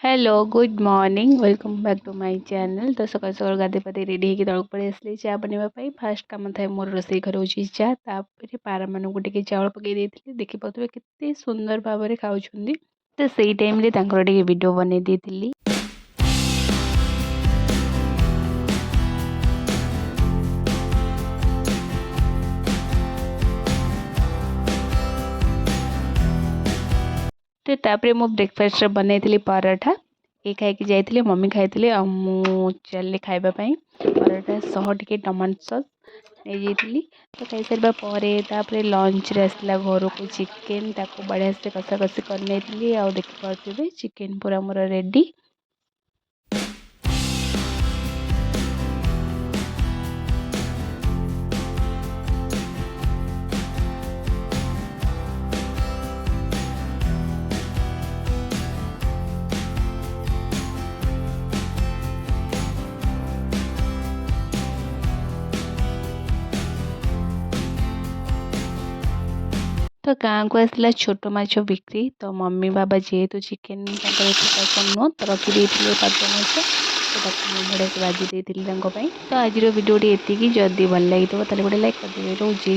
Hello good morning welcome back to my channel. तो सकाल सकाल गाधे पाधे रेडी होगी तौक पड़े आसली चा बनवाई। फास्ट कम थाए मोर रोसे घर हो चा तापर पारा मानक टे चाउल पकई देती देखिपे के सुंदर भाव में खाऊँ। तो सही टाइम टे वीडियो बनई देती। तो तापर मु ब्रेकफास्ट बनई पराठा ये खाई जाइए मम्मी खाई चल खावाई पराठा सह टे टमाटो सॉस नहीं जाइए। तो खाई सारा पर लंच रे आसला घर को चिकेन बढ़िया से कषा कषि कर देखिपे चिकेन पूरा मोर रेडी। तो गाँव को आसला छोट माछ बिक्री। तो मम्मी बाबा जेहेतु चिकेन पसंद नुह तो रखी 5 माछ तो बढ़िया से भाजी देती। तो आज वीडियो ये जदि भल लगी तो गोटे लाइक कर दे रोज।